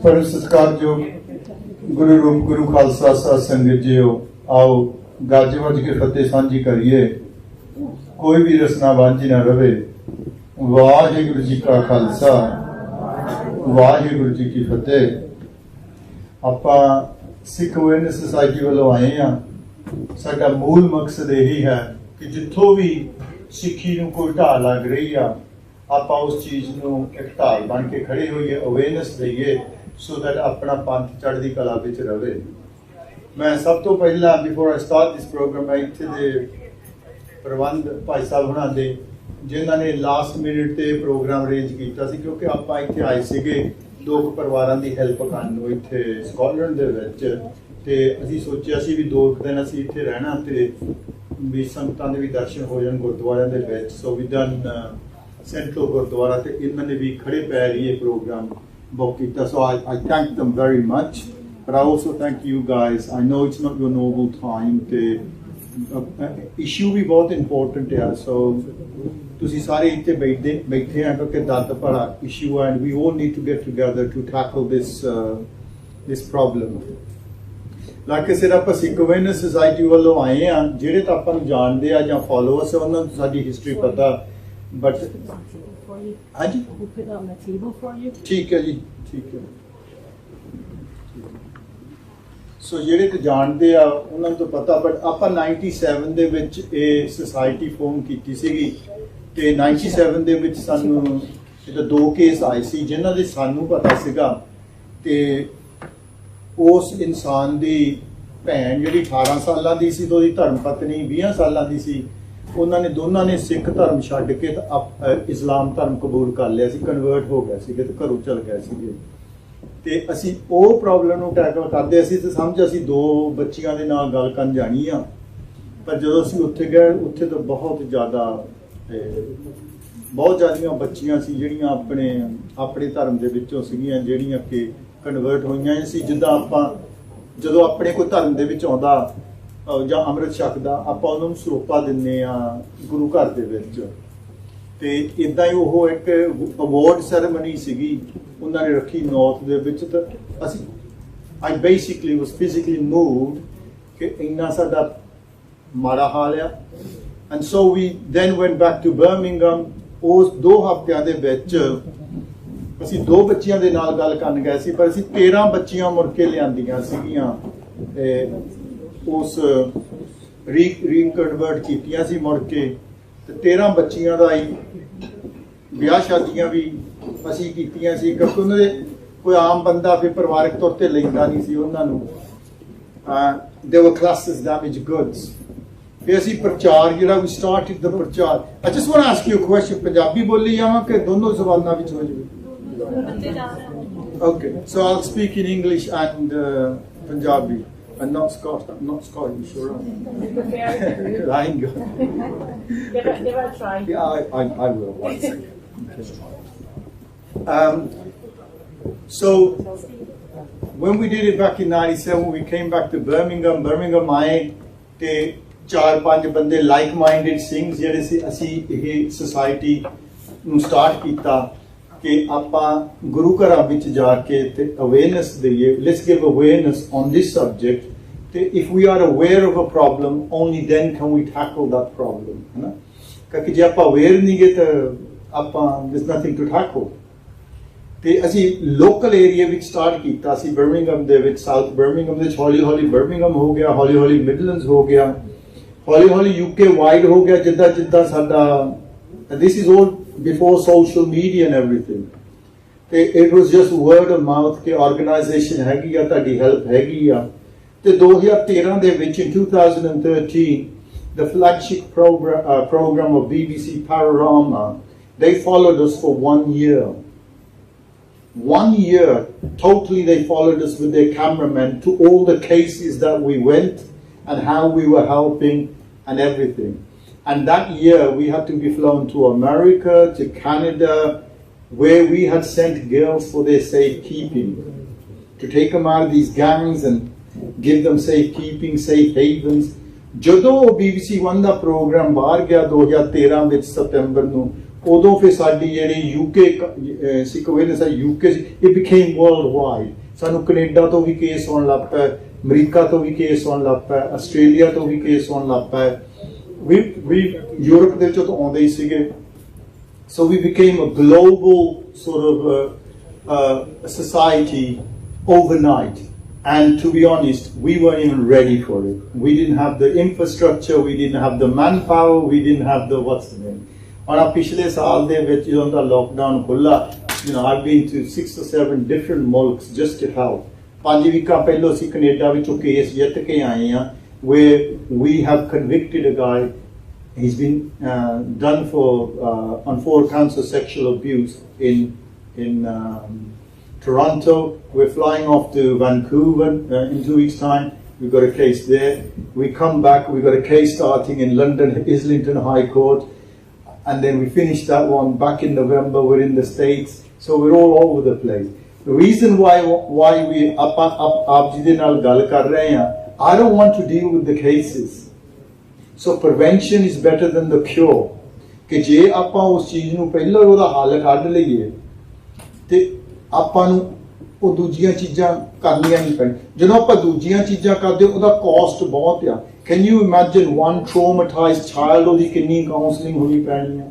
परम सत्कार जो गुरु रूप गुरु खालसा साध संगत जियो आओ गाजे वज के फतेह सांझी करिए कोई भी रसना वांझी ना रवे। वाहिगुरु जी का खालसा वाहिगुरु जी की फतेह। आपां सिख अवेयरनेस सोसाइटी वालों आए हैं। साडा मूल मकसद यही है कि जिथों भी सिक्खी नूं कोई ढाह लग रही आ आपां उस चीज़ नूं एक ढाल बन के खड़े होइए, अवेयरनेस दईए सो दैट अपना पंथ चढ़दी कला विच रहे। मैं सब तो पहला before I start this program मैं इत्थे दे प्रबंध भाई साहब होना दे जिन्हां ने लास्ट मिनट ते प्रोग्राम अरेंज कीता सी क्योंकि आपां इत्थे आए सीगे लोक परिवारां दी हेल्प करन नूं इत्थे स्कॉटलैंड दे विच ते असीं सोचिया सी भी 2 दिन असीं इत्थे रहना ते भी संगतां दे भी दर्शन हो जाण गुरुद्वारिਆਂ दे विच। So we done central Gurudwara ते इन्होंने भी खड़े पैर ये प्रोग्राम बुक किया। So I thank them very much, but I also thank you guys. I know it's not your normal time. The issue भी बहुत important है। So तुसी सारे इत्थे बैठे हैं क्योंकि दर्द भरा issue है and we all need to get together to tackle this problem. लाके सिर आप सिख अवेयरनेस सोसाइटी वालों आए हैं ਜਿਹੜੇ ਤਾਂ ਆਪਾਂ ਨੂੰ ਜਾਣਦੇ ਆ ਜਾਂ ਫੋਲੋਅਰਸ ਉਹਨਾਂ ਨੂੰ साडी हिस्ट्री पता बट हाँ जी ठीक है जी ठीक है। सो ਜਿਹੜੇ ਤੇ ਜਾਣਦੇ ਆ ਉਹਨਾਂ ਨੂੰ ਤਾਂ ਪਤਾ ਬਟ ਆਪਾਂ 97 ਦੇ ਵਿੱਚ ਇਹ ਸੁਸਾਇਟੀ ਫਾਰਮ ਕੀਤੀ ਸੀਗੀ ਤੇ 97 ਦੇ ਵਿੱਚ ਸਾਨੂੰ ਇਹਦਾ 2 ਕੇਸ ਆਏ ਸੀ ਜਿਨ੍ਹਾਂ ਦੇ ਸਾਨੂੰ ਪਤਾ ਸੀਗਾ ਤੇ ਉਸ ਇਨਸਾਨ ਦੀ ਭੈਣ ਜਿਹੜੀ 18 ਸਾਲਾਂ ਦੀ ਸੀ ਤੇ ਉਹਦੀ ਧਰਮ ਪਤਨੀ 20 ਸਾਲਾਂ ਦੀ ਸੀ उन्होंने दोनों ने सिख धर्म छड्ड के इस्लाम धर्म कबूल कर लिया सी, कन्वर्ट हो गए थे तो घरों चल गए थे। तो असी वो प्रॉब्लम को टैकल करते असी तो समझ असी 2 बच्चियां दे नाल गल करन जानी आ पर जो असी उत्थे गए उत्थे तो बहुत ज़्यादा बच्चियां सी जिहड़ियां अपने धर्म दे विचों सीगियां जिहड़ियां कि कन्वर्ट होईयां सी। जिद्दां आपां जदों अपने कोई धर्म दे विच आउंदा ਜਾਂ ਅੰਮ੍ਰਿਤ ਛਕਦਾ ਆਪਾਂ ਉਹਨਾਂ ਨੂੰ ਸਰੋਪਾ ਦਿੰਦੇ ਆ ਗੁਰੂ ਘਰ ਦੇ ਵਿੱਚ ਤੇ ਇਦਾਂ ਹੀ ਉਹ ਇੱਕ ਅਵਾਰਡ ਸੈਰੇਮਨੀ ਸੀਗੀ ਉਹਨਾਂ ਨੇ ਰੱਖੀ ਨੌਰਥ ਦੇ ਵਿੱਚ ਤਾਂ ਅਸੀਂ I basically was physically moved ਕਿ ਇੰਨਾ ਸਾਡਾ ਮਾੜਾ ਹਾਲ ਆ and so we then went back to Birmingham। ਉਸ 2 ਹਫ਼ਤਿਆਂ ਦੇ ਵਿੱਚ ਅਸੀਂ 2 ਬੱਚੀਆਂ ਦੇ ਨਾਲ ਗੱਲ ਕਰਨ ਗਏ ਸੀ ਪਰ ਅਸੀਂ 13 ਬੱਚੀਆਂ ਮੁੜ ਕੇ ਲਿਆਂਦੀਆਂ ਸੀਗੀਆਂ उस रीकन्वर्ट कीतियां सी मुड़ के 13 बच्चियां दा ही ब्याह शादियां भी असी कीतियां सी क्योंकि उन्होंने कोई आम बंदा फिर परिवारक तौर पर लेंदा नहीं सी उन्होंने they were classes damage goods फिर असी प्रचार जिहड़ा वी स्टार्टेड द प्रचार। I just want to ask you a question Punjabi बोली जावां कि दोनों ज़बानां विच हो जावे? Okay so I will speak in English and Punjabi and not Scottish. I'm not Scottish, sure. I ain't good. Give it a try. Yeah, I will. One second. So when we did it back in '97, we came back to Birmingham. Birmingham आए ते 4-5 बंदे like-minded Singh ਜਿਹੜੇ ਸੀ ਅਸੀਂ ਇਹ society ਨੂੰ start ਕੀਤਾ कि आपां गुरु घरां विच जाके ते अवेयरनेस दईए। Let's give awareness on this subject ते if we are aware of a problem only then can we tackle that problem है ना क्योंकि जे आपां अवेयर नहीं गए तो आपां there is nothing to tackle. ते असी लोकल एरिया विच स्टार्ट कीता सी बर्मिंघम दे विच साउथ बर्मिंघम दे हौली हौली बर्मिंघम हो गया हौली हौली मिडलैंड्स हो गया हौली हौली यूके वाइड हो गया जिद्दां जिद्दां साडा this is all before social media and everything. It was just word of mouth कि organisation हैगी या ताड़ी help हैगी या ते 2013 दे विच in 2013 the flagship program of BBC Panorama they followed us for 1 year. 1 year totally they followed us with their cameramen to all the cases that we went and how we were helping and everything. And that year we had to be flown to America, to Canada, where we had sent girls for their safekeeping, to take them out of these gangs and give them safekeeping, safe havens. ਜਦੋਂ BBC One ਦਾ programme ਬਾਹਰ ਗਿਆ 2013 ਵਿੱਚ ਸਤੰਬਰ ਨੂੰ ਉਦੋਂ ਫਿਰ ਸਾਡੀ ਜਿਹੜੀ UK ਸੀ awareness ਹੈ UK it became worldwide ਸਾਨੂੰ ਕੈਨੇਡਾ ਤੋਂ ਵੀ ਕੇਸ ਆਉਣ ਲੱਗ ਪਏ ਅਮਰੀਕਾ ਤੋਂ ਵੀ ਕੇਸ ਆਉਣ ਲੱਗ ਪਏ ਆਸਟ੍ਰੇਲੀਆ ਤੋਂ ਵੀ ਕੇਸ ਆਉਣ ਲੱਗ ਪਏ ਵੀ ਯੂਰਪ ਦੇ ਵਿੱਚੋਂ ਤਾਂ ਆਉਂਦੇ ਹੀ ਸੀਗੇ so we became a global sort of society overnight and to be honest we weren't even ready for it we didn't have the infrastructure we didn't have the manpower we didn't have the what's the name on our पिछले साल दे विच ਜਦੋਂ ਦਾ lockdown ਖੁੱਲਾ you know I've been to 6 or 7 different mulks just to help 5 ਵੀਕਾਂ ਪਹਿਲਾਂ ਅਸੀਂ Canada ਵਿੱਚੋਂ case ਜਿੱਤ ਕੇ ਆਏ ਆ where we have convicted a guy he's been done for on 4 counts of sexual abuse in Toronto we're flying off to Vancouver in 2 weeks time we've got a case there we come back we've got a case starting in London Islington High Court and then we finished that one back in November we're in the States so we're all over the place the reason why we aap ji de naal gal kar rahe hain I don't want to deal with the cases so prevention is better than the cure ਕਿ ਜੇ ਆਪਾਂ ਉਸ ਚੀਜ਼ ਨੂੰ ਪਹਿਲਾਂ ਉਹਦਾ ਹੱਲ ਕੱਢ ਲਈਏ ਤੇ ਆਪਾਂ ਨੂੰ ਉਹ ਦੂਜੀਆਂ ਚੀਜ਼ਾਂ ਕਰਨੀਆਂ ਨਹੀਂ ਪੈਣ ਜਦੋਂ ਆਪਾਂ ਦੂਜੀਆਂ ਚੀਜ਼ਾਂ ਕਰਦੇ ਉਹਦਾ ਕਾਸਟ ਬਹੁਤ ਆ can you imagine one traumatized child ਉਹਦੀ ਕਿੰਨੀ ਕਾਉਂਸਲਿੰਗ ਹੋਣੀ ਪੈਣੀ ਆ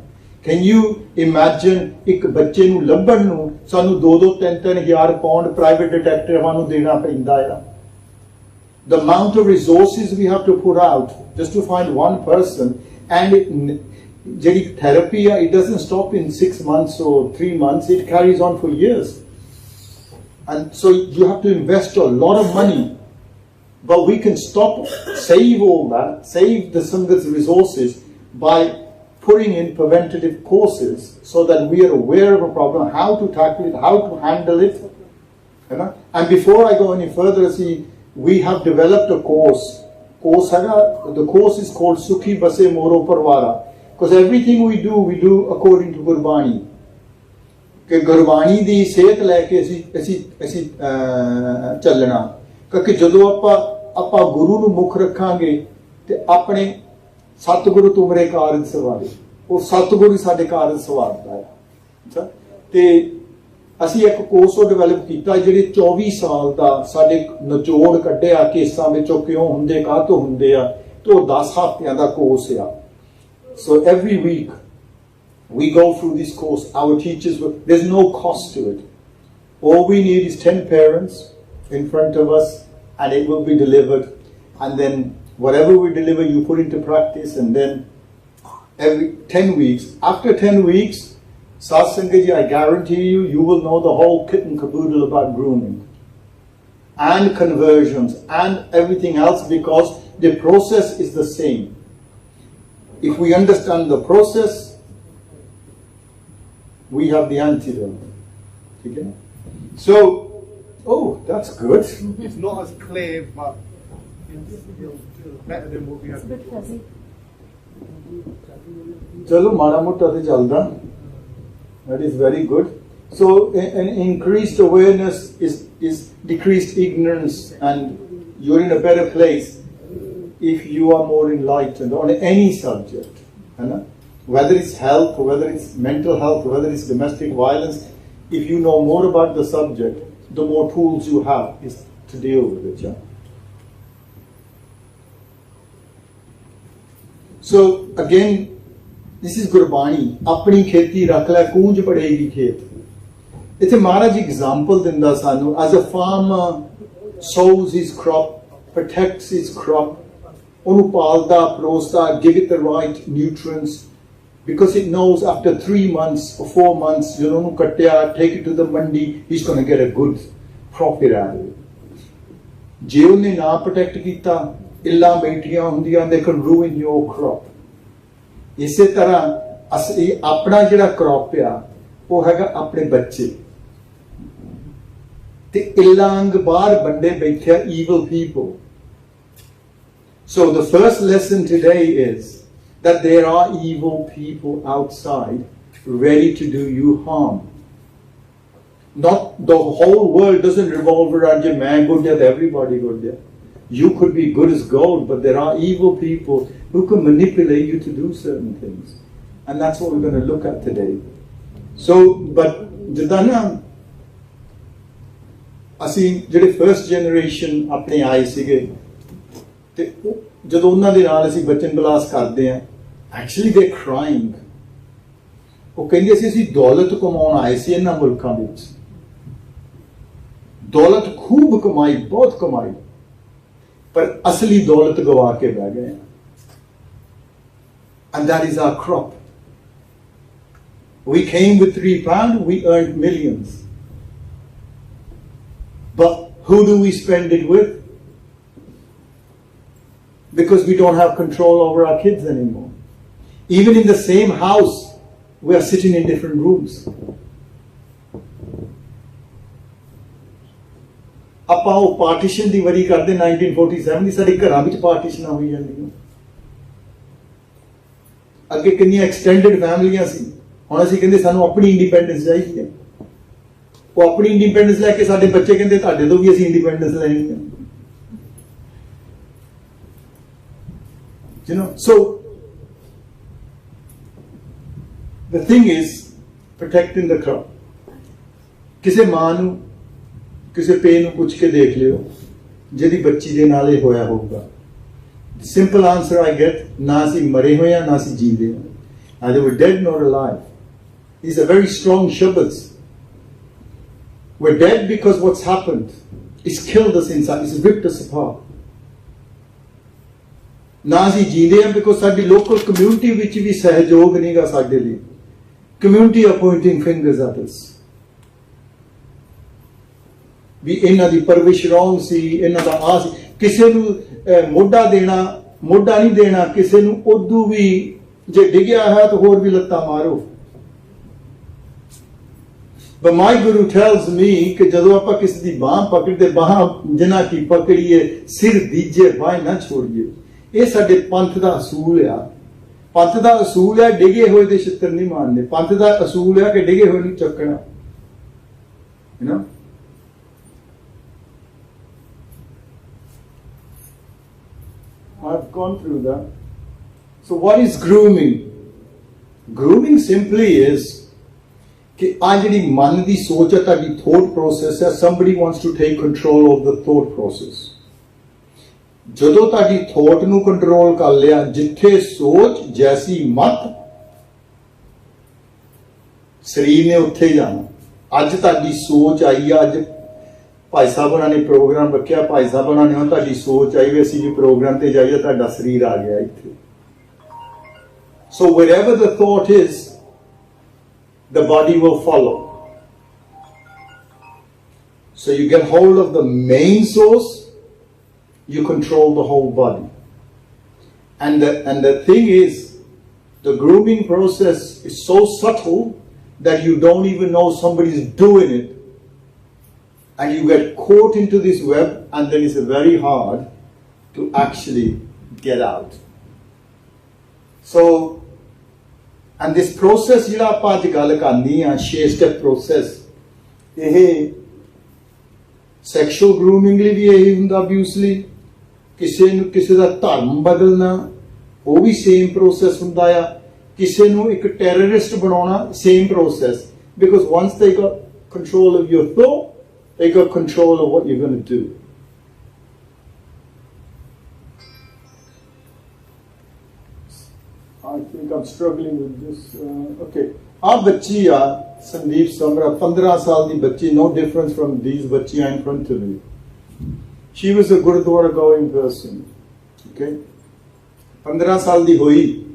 can you imagine ਇੱਕ ਬੱਚੇ ਨੂੰ ਲੱਭਣ ਨੂੰ ਸਾਨੂੰ 2-2 3-3 ਹਜ਼ਾਰ ਪਾਉਂਡ ਪ੍ਰਾਈਵੇਟ ਡਿਟੈਕਟਿਵਾਂ ਨੂੰ ਦੇਣਾ ਪੈਂਦਾ ਆ the amount of resources we have to put out just to find one person and ਜਿਹੜੀ therapy it doesn't stop in 6 months or 3 months it carries on for years and so you have to invest a lot of money but we can save all that save the Sanghat's resources by putting in preventative courses so that we are aware of a problem how to tackle it how to handle it you know? And before I go any further see we have developed a course the course is called Sukhi Base Moro Parwara because everything we do according to Gurbani ਕਿ ਗੁਰਬਾਣੀ ਦੀ ਸੇਧ ਲੈ ਕੇ ਅਸੀਂ ਚੱਲਣਾ ਕਿਉਂਕਿ ਜਦੋਂ ਆਪਾਂ ਗੁਰੂ ਨੂੰ ਮੁੱਖ ਰੱਖਾਂਗੇ ਤੇ ਆਪਣੇ ਸਤਿਗੁਰੂ ਤੁਮਰੇ ਕਾਰਜ ਸਵਾਰੇ ਉਹ ਸਤਿਗੁਰੂ ਸਾਡੇ ਕਾਰਜ ਸਵਾਰਦਾ ਹੈ ਤੇ ਅਸੀਂ ਇੱਕ ਕੋਰਸ ਉਹ ਡਿਵੈਲਪ ਕੀਤਾ ਜਿਹੜੇ 24 ਸਾਲ ਦਾ ਸਾਡੇ ਨਿਚੋੜ ਕੱਢਿਆ ਕੇਸਾਂ ਵਿੱਚੋਂ ਕਿਉਂ ਹੁੰਦੇ ਕਾਹਤੋਂ ਹੁੰਦੇ ਆ ਤੇ ਉਹ 10 ਹਫ਼ਤਿਆਂ ਦਾ ਕੋਰਸ ਆ so every week we go through this course our teachers there's no cost to it all we need is 10 parents in front of us and it will be delivered and then whatever we deliver you put into practice and then every 10 weeks after 10 weeks Satsangaji, I guarantee you will know the whole kit and caboodle about grooming and conversions and everything else because the process is the same. If we understand the process, we have the antidote. Okay? So, oh, that's good. It's not as clear, but it's better than what we have. It's a bit fuzzy. Chalo, mada mota te chalda. That is very good. So an increased awareness is decreased ignorance and you're in a better place if you are more enlightened on any subject. Whether it's health, whether it's mental health, whether it's domestic violence, if you know more about the subject, the more tools you have is to deal with it. Yeah? So again, this is Gurbani. अपनी खेती रख ले कूंज पड़ेगी खेत इत्थे महाराज example दिंदा सानू as a farmer sows his crop protects his crop ਉਹਨੂੰ ਪਾਲਦਾ ਪਲੋਸਦਾ give it the right nutrients because it knows after 3 months or 4 months ਜਦੋਂ ਉਹਨੂੰ ਕੱਟਿਆ take it to the mandi he's going to get a good profit out of it ਜੇ ਉਹਨੇ ਨਾ protect ਕੀਤਾ ਇੱਲਾਂ ਬੈਠੀਆਂ ਹੁੰਦੀਆਂ they can ruin your crop ਇਸੇ ਤਰ੍ਹਾਂ ਅਸੀਂ ਆਪਣਾ ਜਿਹੜਾ ਕ੍ਰੌਪ ਆ ਉਹ ਹੈਗਾ ਆਪਣੇ ਬੱਚੇ ਤੇ ਇਲਾਂਗ ਬਾਹਰ ਬੰਦੇ ਬੈਠੇ evil people so the first lesson today is that there are evil people outside ready to do you harm not the whole world doesn't revolve around your man good death everybody good death you could be good as gold but there are evil people who can manipulate you to do certain things And that's what we're going to look at today. So, but ਜਿੱਦਾਂ ਨਾ ਅਸੀਂ ਜਿਹੜੇ first generation ਆਪਣੇ ਆਏ ਸੀਗੇ ਤੇ ਜਦੋਂ ਉਹਨਾਂ ਦੇ ਨਾਲ ਅਸੀਂ ਬਚਨ ਕਲਾਸ ਕਰਦੇ ਆ ਐਕਚੁਅਲੀ ਦੇ ਕ੍ਰਾਈਂਗ ਉਹ ਕਹਿੰਦੇ ਸੀ ਅਸੀਂ ਦੌਲਤ ਕਮਾਉਣ ਆਏ ਸੀ ਇਹਨਾਂ ਮੁਲਕਾਂ ਵਿੱਚ ਦੌਲਤ ਖੂਬ ਕਮਾਈ ਬਹੁਤ ਕਮਾਈ ਪਰ ਅਸਲੀ ਦੌਲਤ ਗਵਾ ਕੇ ਬਹਿ ਗਏ and that is our crop. We came with £3, we earned millions. But who do we spend it with? Because we don't have control over our kids anymore. Even in the same house, we are sitting in different rooms. ਆਪਾਂ ਉਹ partition ਦੀ ਵਰੀ ਕਰਦੇ 1947 ਦੀ ਸਾਡੇ ਘਰਾਂ ਵਿੱਚ ਪਾਰਟੀਸ਼ਨਾਂ ਹੋਈ ਜਾਂਦੀਆਂ ਅੱਗੇ ਕਿੰਨੀਆਂ ਐਕਸਟੈਂਡਡ ਫੈਮਲੀਆਂ ਸੀ ਹੁਣ ਅਸੀਂ ਕਹਿੰਦੇ ਸਾਨੂੰ ਆਪਣੀ ਇੰਡੀਪੈਂਡੈਂਸ ਚਾਹੀਦੀ ਹੈ ਉਹ ਆਪਣੀ ਇੰਡੀਪੈਂਡੈਂਸ ਲੈ ਕੇ ਸਾਡੇ ਬੱਚੇ ਕਹਿੰਦੇ ਤੁਹਾਡੇ ਤੋਂ ਵੀ ਅਸੀਂ ਇੰਡੀਪੈਂਡੈਂਸ ਲੈਣੀ ਹੈ you know so the thing is protecting the crop ਕਿਸੇ ਮਾਂ ਨੂੰ ਕਿਸੇ ਪੇ ਨੂੰ ਪੁੱਛ ਕੇ ਦੇਖ ਲਿਓ ਜਿਹਦੀ ਬੱਚੀ ਦੇ ਨਾਲ ਇਹ ਹੋਇਆ ਹੋਊਗਾ simple answer I get na si mare hoye na si jeewe either we're dead nor alive. These are very strong shabads. We're dead because what's happened it's killed us inside, it's ripped us apart. Na si jeewe because saadi local community vich vi sahayog nahi ga saade liye community are pointing fingers at us ਵੀ ਇਹਨਾਂ ਦੀ ਪਰਵਿਸ਼ wrong ਸੀ ਇਹਨਾਂ ਦਾ ਆ ਸੀ ਕਿਸੇ ਨੂੰ ਮੋਢਾ ਦੇਣਾ ਮੋਢਾ ਨਹੀਂ ਦੇਣਾ ਕਿਸੇ ਨੂੰ ਉਦੋਂ ਵੀ ਜੇ ਡਿੱਗਿਆ ਹੈ ਤਾਂ ਹੋਰ ਵੀ ਲੱਤਾਂ ਮਾਰੋ but my guru tells me ਕਿ ਜਦੋਂ ਆਪਾਂ ਕਿਸੇ ਦੀ ਬਾਹ ਪਕੜਦੇ ਬਾਹ ਜਿਨ੍ਹਾਂ ਕੀ ਪਕੜੀਏ ਸਿਰ ਦੀਜੇ ਬਾਹ ਨਾ ਛੋੜੀਏ ਇਹ ਸਾਡੇ ਪੰਥ ਦਾ ਅਸੂਲ ਆ ਪੰਥ ਦਾ ਅਸੂਲ ਹੈ ਡਿੱਗੇ ਹੋਏ ਦੇ ਛਿੱਤਰ ਨਹੀਂ ਮਾਰਨੇ ਪੰਥ ਦਾ ਅਸੂਲ ਹੈ ਕਿ ਡਿੱਗੇ ਹੋਏ ਨੂੰ ਚੱਕਣਾ you know I've gone through that. So what is grooming? Grooming simply is कि आज जी मन की सोच है ताकि thought process है somebody wants to take control of the thought process. ਜਦੋਂ ताकि thought ਨੂੰ control ਕਰ ਲਿਆ ਜਿੱਥੇ ਸੋਚ ਜੈਸੀ ਮਤ ਸਰੀਰ ਨੇ ਉੱਥੇ ਜਾਣਾ ਅੱਜ ਤੁਹਾਡੀ ਸੋਚ ਆਈ ਆ ਅੱਜ ਭਾਈ ਸਾਹਿਬ ਉਹਨਾਂ ਨੇ ਪ੍ਰੋਗਰਾਮ ਰੱਖਿਆ ਭਾਈ ਸਾਹਿਬ ਉਹਨਾਂ ਨੇ ਤੁਹਾਡੀ ਸੋਚ ਆਈ ਵੀ ਅਸੀਂ ਵੀ ਪ੍ਰੋਗਰਾਮ ਤੇ ਜਾਈਏ ਤੁਹਾਡਾ ਸਰੀਰ ਆ ਗਿਆ ਇੱਥੇ so wherever the thought is the body will follow so you get hold of the main source you control the whole body and the thing is the grooming process is so subtle that you don't even know somebody's doing it and you get caught into this web and then it's very hard to actually get out. So, and this process jira aapa aj gall karni a 6 step process eh sexual grooming li bhi ehi hunda obviously kise nu kise da dharm badalna ਉਹ ਵੀ same process ਹੁੰਦਾ ਆ ਕਿਸੇ ਨੂੰ ਇੱਕ terrorist ਬਣਾਉਣਾ same process because once they got control of your thought they got control of what you're going to do. I think I'm struggling with this. Okay. Our bachchi Sandeep Samra, 15 saal di bachchi, no difference from these bachchi in front of me. She was a Gurudwara going person. Okay. 15 saal di hui.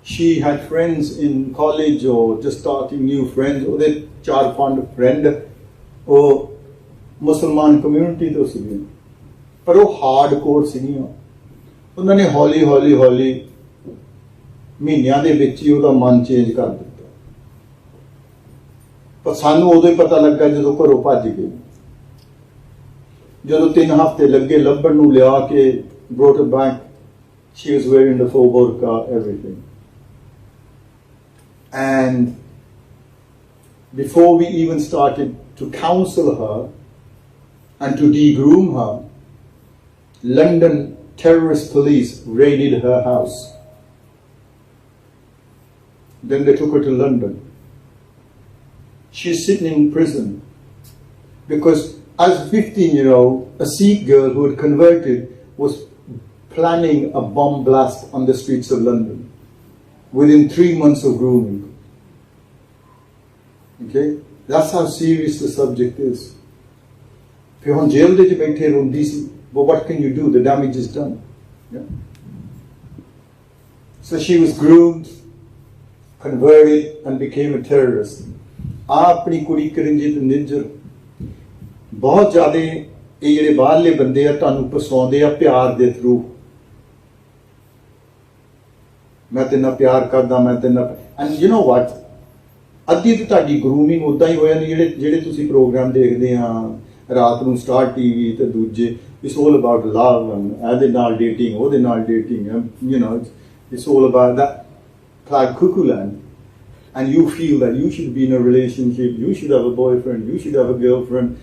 She had friends in college or just starting new friends. ਉਹਦੇ 4-5 friend ਉਹ ਮੁਸਲਮਾਨ community ਤੋਂ ਸੀਗੇ ਪਰ ਉਹ hardcore ਸੀਗੀਆਂ ਉਹਨਾਂ ਨੇ ਹੌਲੀ ਹੌਲੀ ਹੌਲੀ ਮਹੀਨਿਆਂ ਦੇ ਵਿੱਚ ਹੀ ਉਹਦਾ ਮਨ ਚੇਂਜ ਕਰ ਦਿੱਤਾ ਪਰ ਸਾਨੂੰ ਉਦੋਂ ਹੀ ਪਤਾ ਲੱਗਾ ਜਦੋਂ ਘਰੋਂ ਭੱਜ ਗਏ ਜਦੋਂ 3 ਹਫ਼ਤੇ ਲੱਗੇ ਲੱਭਣ ਨੂੰ ਲਿਆ ਕੇ brought her back she was wearing the full burqa everything and before we even started to counsel her and to de-groom her, London terrorist police raided her house. Then they took her to London. She's sitting in prison because as a 15-year-old, a Sikh girl who had converted was planning a bomb blast on the streets of London within 3 months of grooming. Okay? That's how serious the subject is. If you're on jail, but what can you do? The damage is done. Yeah? So she was groomed, converted, and became a terrorist. ਆਪਣੀ ਕੁੜੀ ਕਰਨਜੀਤ ਨਿੱਜਰ ਬਹੁਤ ਜ਼ਿਆਦਾ ਇਹ ਜਿਹੜੇ ਬਾਹਰਲੇ ਬੰਦੇ ਆ ਤੁਹਾਨੂੰ ਪਸਾਉਂਦੇ ਆ ਪਿਆਰ ਦੇ ਥਰੂ ਮੈਂ ਤੇਰੇ ਨਾਲ ਪਿਆਰ ਕਰਦਾ ਮੈਂ ਤੇਰੇ ਨਾਲ ਐਂਡ ਯੂ ਨੋ ਵਾਟ ਅੱਧੀ ਤਾਂ ਤੁਹਾਡੀ ਗਰੂਮਿੰਗ ਉਦਾਂ ਹੀ ਹੋ ਜਾਂਦੀ ਜਿਹੜੇ ਤੁਸੀਂ ਪ੍ਰੋਗਰਾਮ ਦੇਖਦੇ ਆ ਰਾਤ ਨੂੰ ਸਟਾਰ ਟੀਵੀ ਤੇ ਦੂਜੇ ਇਟਸ ਆਲ ਅਬਾਊਟ ਲਵ ਇਹਦੇ ਨਾਲ ਡੇਟਿੰਗ ਉਹਦੇ ਨਾਲ dating you know it's all about that flag cuckoo land. And you feel that you should be in a relationship, you should have a boyfriend, you should have a girlfriend.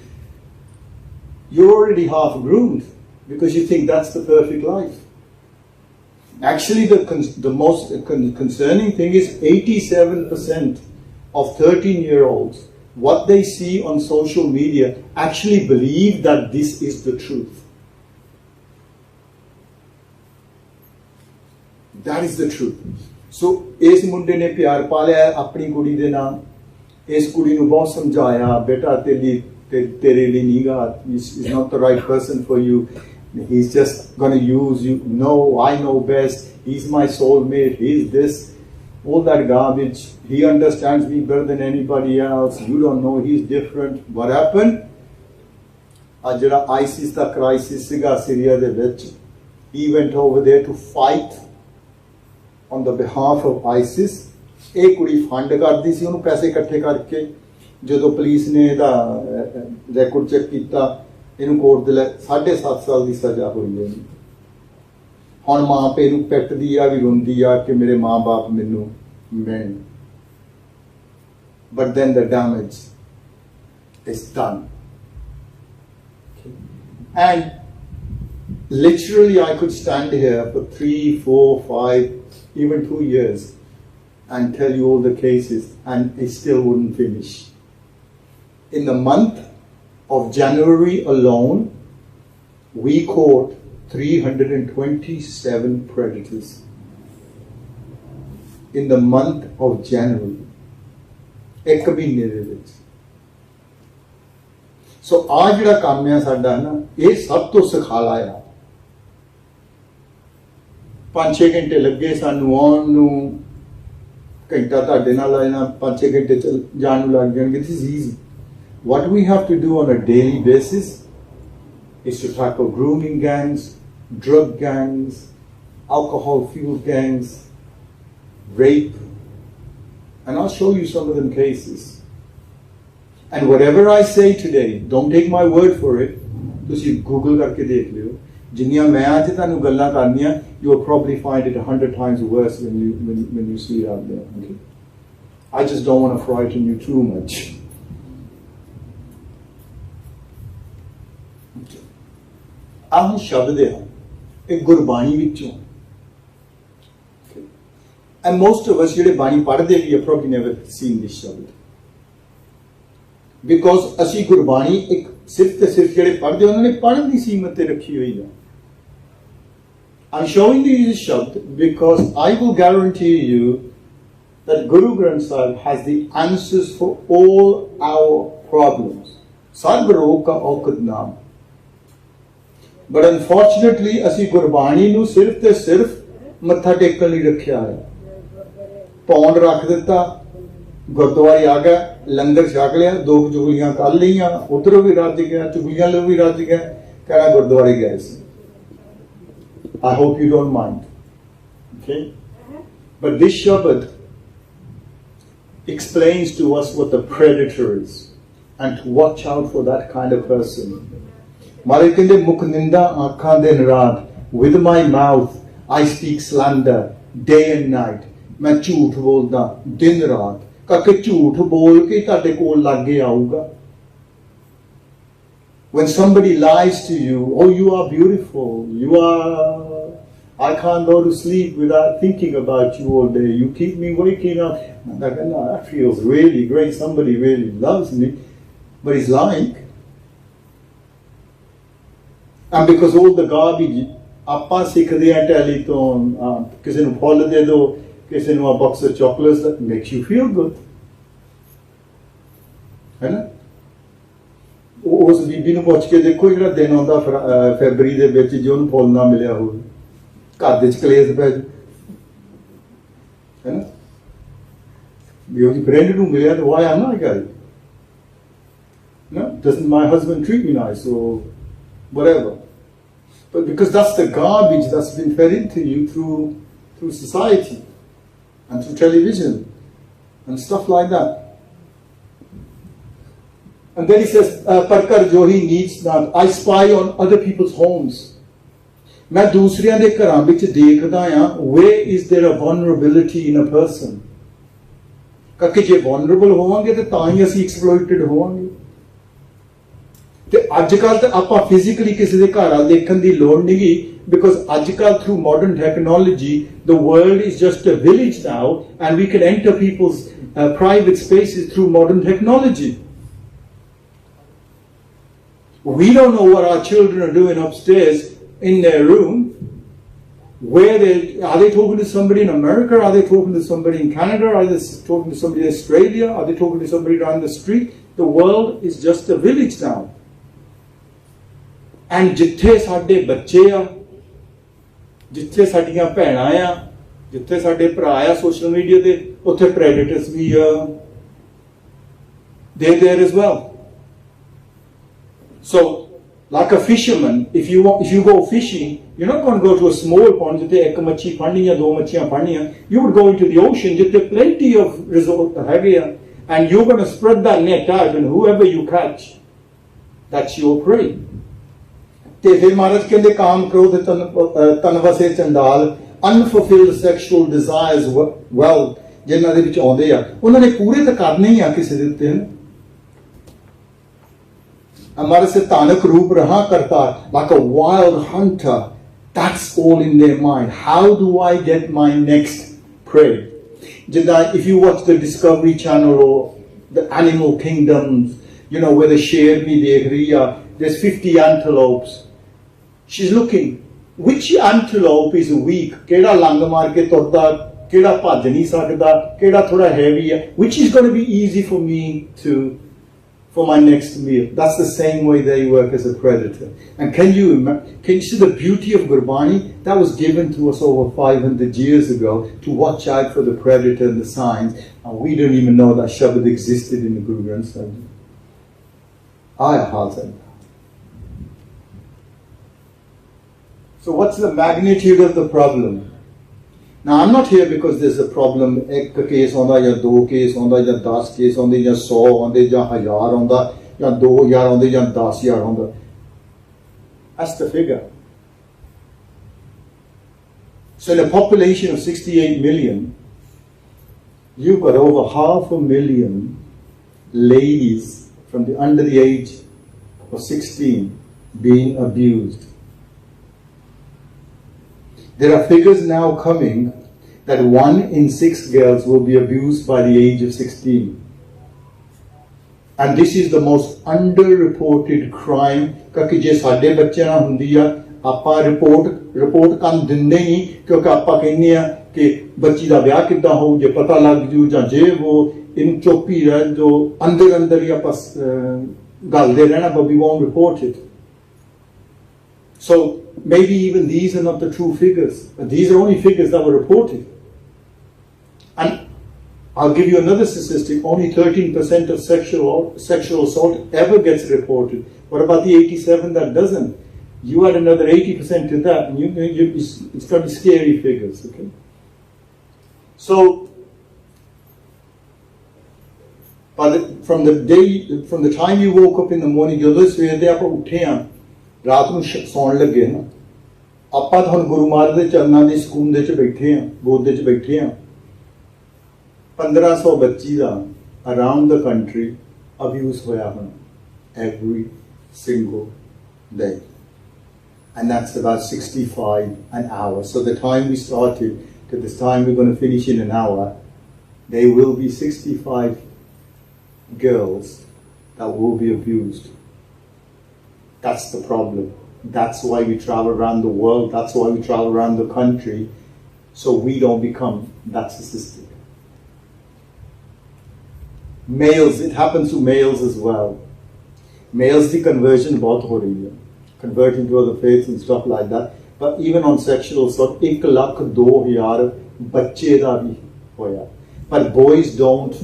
You're already half groomed because you think that's the perfect life. Actually, the most concerning thing is 87% of 13-year-olds, what they see on social media, actually believe that this is the truth. That is the truth. So, इस मुंडे ने प्यार पा लिया अपनी कुड़ी दे नाल इस कुड़ी नूं बहुत समझाया बेटा तेरे लिए नहीं गा is not the right person for you, he's just going to use you, no I know best, he's my soulmate, he's this, all that garbage, he understands me better than anybody else, you don't know, he's different. What happened? आज जिहड़ा ISIS दा crisis सीगा Syria they which, he went over there to fight on the behalf of ISIS. एक कुड़ी fund करती सी उन्होंने पैसे इकट्ठे करके जो पुलिस ने ਇਹਦਾ रिकॉर्ड चेक किया ਇਹਨੂੰ कोर्ट ਦੇ 7.5 साल की सजा हुई है ਹੁਣ ਮਾਂ पे ਨੂੰ ਪਿੱਟਦੀ ਆ ਵੀ ਰੋਂਦੀ ਆ ਕਿ ਮੇਰੇ ਮਾਂ-ਬਾਪ ਮੈਨੂੰ ਮਿਲਣ but then the damage is done. And literally I could stand here for 3, 4, 5 even 2 years and tell you all the cases and it still wouldn't finish. In the month of January alone, we caught 327 predators. In the month of January. एक महीने दे विच. So आ जिहड़ा काम है साडा ना ये सब तो सिखाला आ 5-6 घंटे लगे सानू आउण नूं घंटा तुहाडे नाल आ जाना 5-6 घंटे जाण नूं लग जाणगे. This is easy. What we have to do on a daily basis is to tackle grooming gangs, drug gangs, alcohol fueled gangs, rape, and I'll show you some of them cases. And whatever I say today, don't take my word for it. तुसीं Google करके देख लियो. जिन्नियां मैं आज तुहानूं गल्लां करनियां, you will probably find it 100 times worse when you see it out there. Okay? I just don't want to frighten you too much. आह शब्द है एक गुरबाणी विचों. And most of us ਜਿਹੜੇ ਬਾਣੀ ਪੜ੍ਹਦੇ ਵੀ have probably never seen this शब्द. Because ਅਸੀਂ ਗੁਰਬਾਣੀ ਇੱਕ ਸਿਰਫ ਤੇ ਸਿਰਫ ਜਿਹੜੇ ਪੜ੍ਹਦੇ ਉਹਨਾਂ ਨੇ ਪੜ੍ਹਨ ਦੀ ਸੀਮਤ ਤੇ ਰੱਖੀ ਹੋਈ ਹੈ. I'm showing you this shabd because I will guarantee you that Guru Granth Sahib has the answers for all our problems. Sarv rog ka aukad naam. But unfortunately, ਅਸੀਂ ਗੁਰਬਾਣੀ ਨੂੰ ਸਿਰਫ ਤੇ ਸਿਰਫ ਮੱਥਾ ਟੇਕਣ ਲਈ ਰੱਖਿਆ ਹੈ. ਪੌਂਡ ਰੱਖ ਦਿੱਤਾ, ਗੁਰਦੁਆਰੇ ਆ ਗਿਆ, ਲੰਗਰ ਛਕ ਲਿਆ, 2 ਚੁਗਲੀਆਂ ਕਰ ਲਈਆਂ, ਉਧਰੋਂ ਵੀ ਰੱਜ ਗਿਆ, ਚੁਗਲੀਆਂ ਲਈ ਵੀ ਰੱਜ ਗਿਆ, ਕਹਿਣਾ ਗੁਰਦੁਆਰੇ ਗਏ ਸੀ. I hope you don't mind. Okay? But this Shabad explains to us what the predator is and to watch out for that kind of person. Malikinde Mukninda Akhan Raat, with my mouth I speak slander day and night. मैं झूठ बोलदा दिन रात. काके झूठ बोल के तुहाडे कोल लागे आऊगा. When somebody lies to you, oh, you are beautiful, I can't go to sleep without thinking about you all day. You keep me waking up. I'm like, no, that feels really great. Somebody really loves me. But he's lying. And because all the garbage, ਆਪਾਂ ਸਿੱਖਦੇ ਆ Tally ਤੋਂ ਕਿਸੇ ਨੂੰ ਫੁੱਲ ਦੇ ਦਿਓ, ਕਿਸੇ ਨੂੰ box of chocolates, that makes you feel good. है ना? ਉਸ ਬੀਬੀ ਨੂੰ ਪੁੱਛ ਕੇ ਦੇਖੋ ਜਿਹੜਾ ਦਿਨ ਆਉਂਦਾ ਫੈਬਰੀ ਦੇ ਵਿੱਚ ਜੇ ਉਹਨੂੰ ਫੁੱਲ ਨਾ ਮਿਲਿਆ ਹੋਵੇ, ਘਰ ਦੇ ਚ ਕਲੇਸ਼ ਪੈ ਜਾਊ, ਹੈ ਨਾ? ਵੀ ਉਹਦੀ ਫਰੈਂਡ ਨੂੰ ਮਿਲਿਆ ਤਾਂ why am I guy? No, doesn't my husband treat me nice or whatever? But because that's the garbage that's been fed into you through society and through television and stuff like that. And then he says, Parkar Johi needs that. I spy on other people's homes. मैं दूसरियां दे घरां विच देखदा आ, where is there a vulnerability in a person? क्योंकि जे vulnerable होवांगे ते तां ही असीं exploited होवांगे. ते अजकल ते आपां physically किसी दे घर आ देखण दी लोड़ नहीं गी, because अजकल through modern technology the world is just a village now and we can enter people's private spaces through modern technology. We don't know what our children are doing upstairs in their room. Are they talking to somebody in America? Are they talking to somebody in Canada? Are they talking to somebody in Australia? Are they talking to somebody down the street? The world is just a village now. And जिथे साडे बच्चे आ, जिथे साडियां भैणां आ, जिथे साडे भरा आ social media ते, उत्थे predators भी आ. They're there as well. So, like a fisherman, if you go fishing, you're not going to go to a small pond, jithe ek machi phadni ya do machiyan phadniyan. You would go into the ocean, jithe plenty of resource hage, and you're going to spread that net out, and whoever you catch, that's your prey. Te fir Maharaj kende kaam krodh tanvase chandal, unfulfilled sexual desires, wealth, jinna de vich aunde a, unhone pure ta karne hi a kisi de utte, hai na. हमारे से तानक रूप रहा करता, like a wild hunter. That's all in their mind. How do I get my next prey? If you watch the Discovery Channel or the Animal Kingdoms, you know, where the sher bhi dekh rahi hai, there's 50 antelopes. She's looking, which antelope is weak? Keda lang maar ke turda, keda bhaj nahi sakda, keda thoda heavy hai, which is going to be easy for me for my next meal. That's the same way they work as a predator. And can you see the beauty of Gurbani? That was given to us over 500 years ago to watch out for the predator and the signs. And we don't even know that Shabad existed in the Guru Granth Sahib. Aaya Hazan. So what's the magnitude of the problem? Now I'm not here because there's a problem. एक case आंदा या दो case आंदा या 10 case आंदे या 100 आंदे या 1000 आंदा या 2000 आंदे या 10000 आंदा. That's the figure. So in a population of 68 million, you've got over 500,000 ladies from under the age of 16 being abused. There are figures now coming that 1 in 6 girls will be abused by the age of 16. And this is the most underreported crime. क्योंकि जे साडे बच्चे ना हुंदी आ, आपां report काम दिंदे ही, क्योंकि आपां कहने आ कि बच्ची दा ब्याह किद्दां होऊ, जे पता लग जू जां जे वो इन चुप्पी रह जो अंदर ही आपां गलदे रहना, but we won't report it. So maybe even these are not the true figures, but these are only figures that were reported. And I'll give you another statistic, only 13% of sexual assault ever gets reported. What about the 87 that doesn't? You add another 80% to that, and it's going to be scary figures, okay? So, from the time you woke up in the morning, ਜਦੋਂ ਸਵੇਰ ਦੇ ਆਪਾਂ ਉੱਠੇ ਆ, ਰਾਤ ਨੂੰ ਸੌਣ ਲੱਗੇ ਨਾ, ਆਪਾਂ ਤਾਂ ਹੁਣ ਗੁਰੂ ਮਹਾਰਾਜ ਦੇ ਚਰਨਾਂ ਦੀ ਸਕੂਨ ਦੇ ਚ ਬੈਠੇ ਆ, ਗੋਦ ਦੇ ਚ ਬੈਠੇ ਆ. 1500 ਬੱਚੀ ਦਾ around the country abuse ਹੋਇਆ ਹੁਣ every single day. and that's about 65 an hour. So the time we started to this time we're going to finish in an hour, there will be 65 girls that will be abused. That's the problem. That's why we travel around the world. That's why we travel around the country, so we don't become that statistic. Males, it happens to males as well. Males, the conversion bahut ho rahi hai, converting to other faiths and stuff like that. But even on sexual assault, 1,02,000 bacche da bhi hoya. But boys don't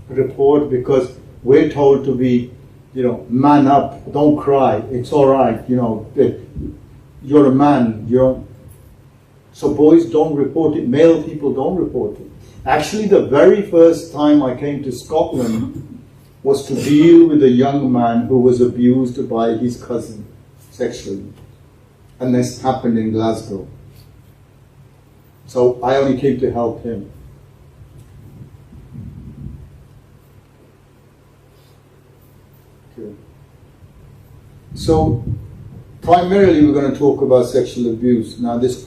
report because we're told to be, man up, don't cry, it's all right, you're a man, so boys don't report it, male people don't report it. Actually, the very first time I came to Scotland was to deal with a young man who was abused by his cousin sexually. And this happened in Glasgow. So I only came to help him. Okay. So primarily we're going to talk about sexual abuse. Now there's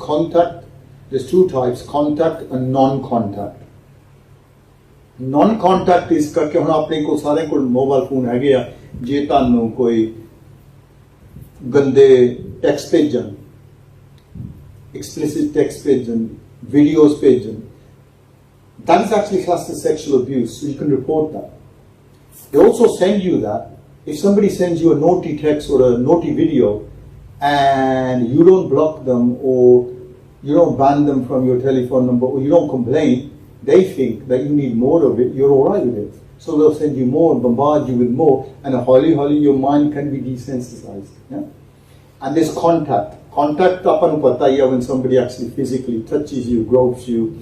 two types, contact and non-contact. Non-contact is करके हम अपने को सारे को mobile phone है गया जे तानु कोई गंदे टेक्स्ट भेजन, explicit text भेजन, videos भेजन, that is actually classed as sexual abuse, so you can report that. They also send you that. If somebody sends you a naughty text or a naughty video and you don't block them or you don't ban them from your telephone number or you don't complain, they think that you need more of it, you're all right with it. So they'll send you more, bombard you with more, and holly your mind can be desensitized. Yeah? And there's contact. Contact apan pata hai when somebody actually physically touches you, gropes you,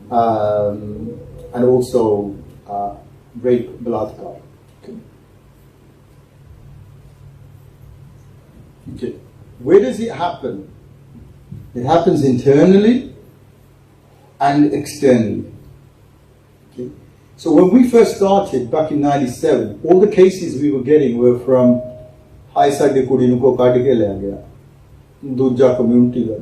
and also rape, balatkar. Okay. Where does it happen? It happens internally and externally. Okay. So when we first started back in 97, all the cases we were getting were from high side kudi nu ko kad ke le gaya, dooja community da.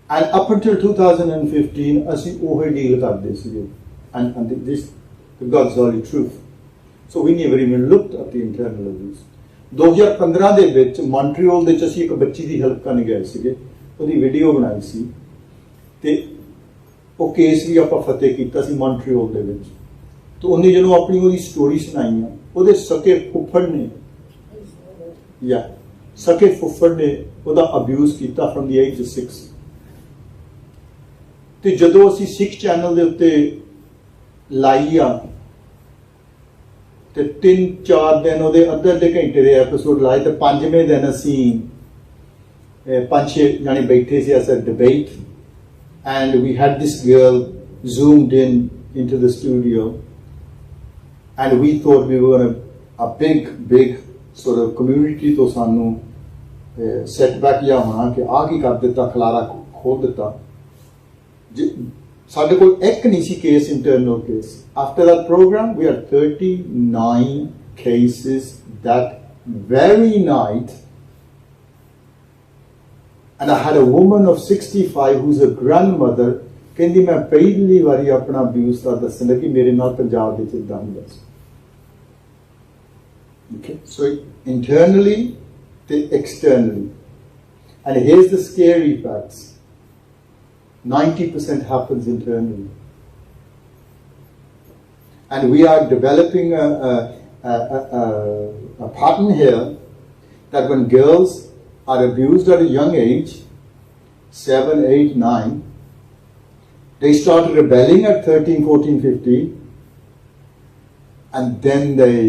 And up until 2015, ਅਸੀਂ ਉਹ deal ਕਰਦੇ ਸੀਗੇ, and this the God's holy truth. So we never even looked at the internal abuse. 2015 ਦੇ ਵਿੱਚ Montreal ਦੇ ਵਿੱਚ ਅਸੀਂ ਇੱਕ ਬੱਚੀ ਦੀ ਹੈਲਪ ਕਰਨ ਗਏ ਸੀਗੇ, ਉਹਦੀ ਵੀਡੀਓ ਬਣਾਈ ਸੀ ਤੇ ਉਹ ਕੇਸ ਵੀ ਆਪਾਂ ਫਤਿਹ ਕੀਤਾ ਸੀ ਮੌਂਟਰੀਅਲ ਦੇ ਵਿੱਚ। ਤੇ ਉਹਨੇ ਜਦੋਂ ਆਪਣੀ ਉਹਦੀ ਸਟੋਰੀ ਸੁਣਾਈ ਆ, ਉਹਦੇ ਸਕੇ ਫੁੱਫੜ ਨੇ ਉਹਦਾ ਅਬਿਊਜ਼ ਕੀਤਾ ਫਰਮ ਦੀ ਏਜ ਆਫ 6। ਤੇ ਜਦੋਂ ਅਸੀਂ ਸਿੱਖ ਚੈਨਲ ਦੇ ਉੱਤੇ ਲਾਈ ਆ ਤੇ 3-4 ਦਿਨ ਉਹਦੇ ਅੱਧੇ ਘੰਟੇ ਦੇ ਐਪੀਸੋਡ ਲਾਏ ਤੇ 5ਵੇਂ ਦਿਨ ਅਸੀਂ 5-6 ਜਾਣੇ ਬੈਠੇ ਸੀ as a debate, and we had this girl zoomed into the studio, and we thought we were a big sort of community ਤੋਂ ਸਾਨੂੰ setback ਜਾਂ ਹੋਣਾ ਕਿ ਆ ਕੀ ਕਰ ਦਿੱਤਾ, ਖਲਾਰਾ ਖੋਲ ਦਿੱਤਾ। ਸਾਡੇ ਕੋਲ ਇੱਕ ਨਹੀਂ ਸੀ case, internal case. After that program, we had 39 cases that very night. And I had a woman of 65 who's a grandmother, ਕਹਿੰਦੀ ਮੈਂ ਪਹਿਲੀ ਵਾਰੀ ਆਪਣਾ abuse ਦਾ ਦੱਸਣ ਲੱਗੀ, ਮੇਰੇ ਨਾਲ ਪੰਜਾਬ ਵਿੱਚ ਇਦਾਂ ਹੁੰਦਾ ਸੀ। Okay, so internally to externally. And here's the scary facts. 90% happens internally. And we are developing a pattern here that when girls are abused at a young age, 7, 8, 9, they start rebelling at 13, 14, 15, and then they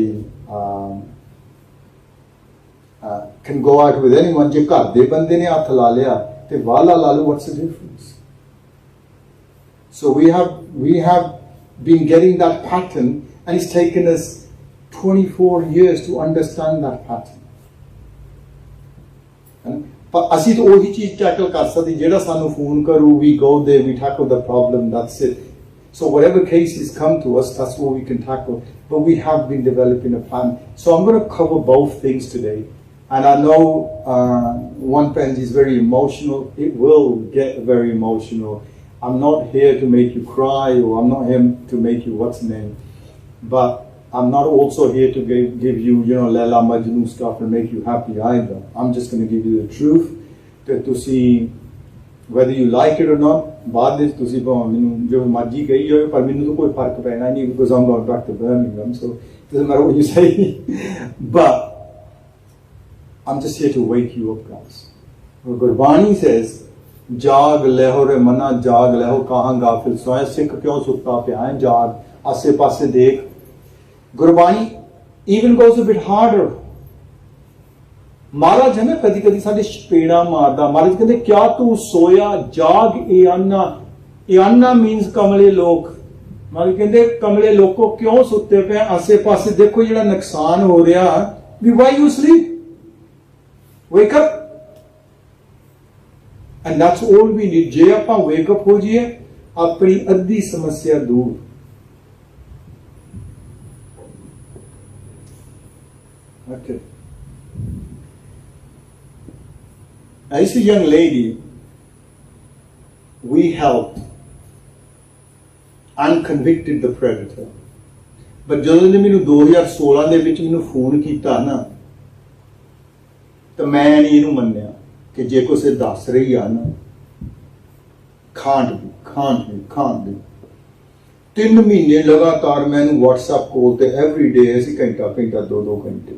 can go out with anyone. Je ghar de bande ne hath la liya te wala la lo, what's the difference? So we have been getting that pattern, and it's taken us 24 years to understand that pattern. But ਅਸੀਂ ਤਾਂ ਉਹੀ ਚੀਜ਼ tackle ਕਰ ਸਕਦੇ ਜਿਹੜਾ ਸਾਨੂੰ phone ਕਰੂ, we go there, we tackle the problem, that's it. So whatever cases come to us, that's what we can tackle. But we have been developing a plan. So I'm going to cover both things today. And I know one Panji is very emotional. It will get very emotional. I'm not here to make you cry, or I'm not here to make you what's name, but I'm not also here to give you, Laila Majnun stuff and make you happy either. I'm just going to give you the truth to see whether you like it or not. बाद में तुसी भावें जो मर्जी कही हो, पर मैंने तो कोई फर्क पैना नहीं, because I'm going back to Birmingham, so it doesn't matter what you say. But I'm just here to wake you up, guys. Gurbani says, जाग लहो रे मना जाग लहो कहाँ गाफिल सोए, सिख क्यों सुता पिया है, जाग आसे पासे देख. Gurbani even goes a bit harder. महाराज है ना कदी कदी साडे चपेड़ा मारदा. महाराज कहते क्या तू सोया, जाग इयाना मीन्स कमले लोग. महाराज कहते कमले लोगों क्यों सुते पे आसे पासे देखो जेड़ा नुकसान हो रहा. Why you sleep? Wake up. And that's all we need. जे आप wake up हो जाइए, अपनी अद्धी समस्या दूर. Okay. As a young lady, we helped and convicted the predator. But ਜਦੋਂ ਨੇ ਮੈਨੂੰ 2016 ਦੇ ਵਿੱਚ ਮੈਨੂੰ ਫੋਨ ਕੀਤਾ ਨਾ, ਤਾਂ ਮੈਂ ਨਹੀਂ ਇਹਨੂੰ ਮੰਨਿਆ ਕਿ ਜੇ ਕੋਈ ਸੇ ਦੱਸ ਰਹੀ ਆ ਨਾ, can't be. 3 ਮਹੀਨੇ ਲਗਾਤਾਰ ਮੈਨੂੰ WhatsApp ਕਾਲ ਤੇ ਐਵਰੀ ਡੇ ਅਸੀਂ ਘੰਟਾ 2 ਘੰਟੇ.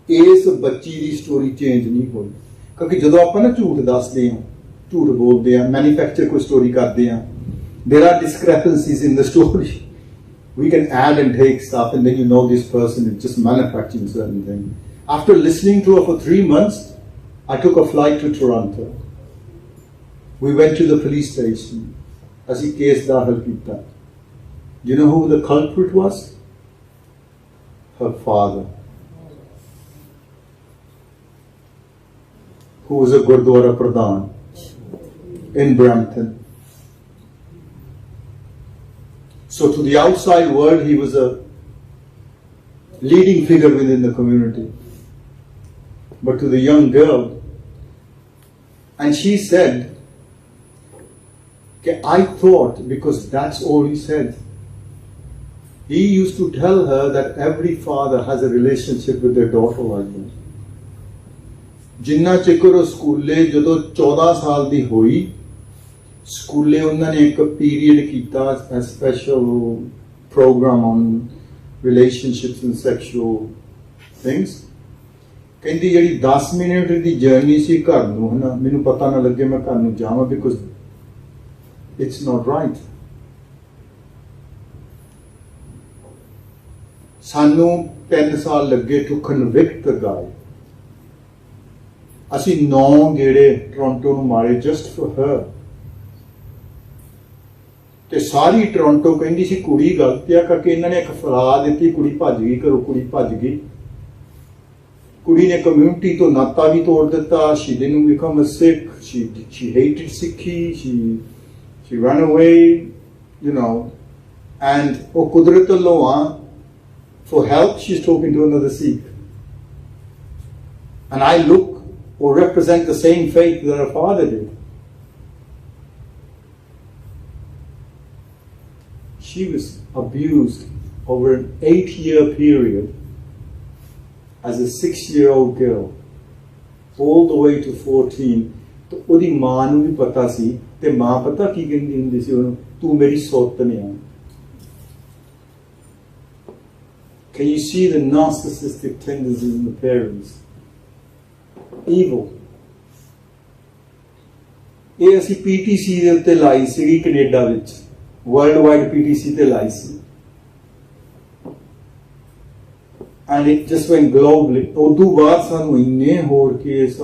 ਇਸ ਬੱਚੀ ਦੀ ਸਟੋਰੀ ਚੇਂਜ ਨਹੀਂ ਹੋਈ, ਕਿਉਂਕਿ ਜਦੋਂ ਆਪਾਂ ਨਾ ਝੂਠ ਦੱਸਦੇ ਹਾਂ, ਝੂਠ ਬੋਲਦੇ ਹਾਂ, ਮੈਨੂਫੈਕਚਰ ਕੋਈ ਸਟੋਰੀ ਕਰਦੇ ਹਾਂ, there are discrepancies in the story. We can add and take stuff, and then you know this person is just manufacturing certain things. After listening to her for 3 months, I took a flight to Toronto. We went to the police station. Asi case dahil kita. You know who the culprit was? Her father, who was a Gurdwara Pradhan in Brampton. So to the outside world, he was a leading figure within the community. But to the young girl, and she said, I thought, because that's all he said, he used to tell her that every father has a relationship with their daughter like that. जिन्ना चिकर स्कूले जदों 14 साल दी होई, स्कूले उन्होंने एक period कीता, a special program on relationships and sexual things. कहती जी 10 minute की जर्नी सी घर नूं, है ना, मैनूं पता ना लगे मैं घर नूं जावां, because it's not right. सानू 10 साल लगे to convict the guy. ਅਸੀਂ 9 ਗੇੜੇ ਟੋਰਾਂਟੋ ਨੂੰ ਮਾਰੇ just for her. ਤੇ ਸਾਰੀ ਟੋਰਾਂਟੋ ਕਹਿੰਦੀ ਸੀ ਕੁੜੀ ਗਲਤ ਆ, ਕਰਕੇ ਇਹਨਾਂ ਨੇ ਇੱਕ ਫੜਾ ਦਿੱਤੀ, ਕੁੜੀ ਭੱਜ ਗਈ ਘਰੋਂ, ਕੁੜੀ ਭੱਜ ਗਈ. ਕੁੜੀ ਨੇ ਕਮਿਊਨਿਟੀ ਤੋਂ ਨਾਤਾ ਵੀ ਤੋੜ ਦਿੱਤਾ. She didn't become a Sikh. She hated Sikhi. She ran away, and ਉਹ ਕੁਦਰਤ ਵੱਲੋਂ ਆ, for help she's talking to another Sikh. And I look or represent the same faith that her father did. She was abused over an 8-year period as a 6-year-old girl, all the way to 14. तो ਉਹਦੀ ਮਾਂ ਨੂੰ ਵੀ ਪਤਾ ਸੀ, ਤੇ ਮਾਂ ਪਤਾ ਕੀ ਕਹਿੰਦੀ ਹੁੰਦੀ ਸੀ ਉਹਨੂੰ, ਤੂੰ ਮੇਰੀ ਸੌਤ ਨੇ ਆ. Can you see the narcissistic tendencies in the parents? Evil. ਇਹ ਅਸੀਂ PTC ਦੇ ਉੱਤੇ ਲਾਈ ਸੀਗੀ ਕੈਨੇਡਾ ਵਿੱਚ, ਵਰਲਡ ਵਾਈਡ PTC ਤੇ ਲਾਈ ਸੀ, and it just went globally. ਉਦੋਂ ਬਾਅਦ ਸਾਨੂੰ ਇੰਨੇ ਹੋਰ ਕੇਸ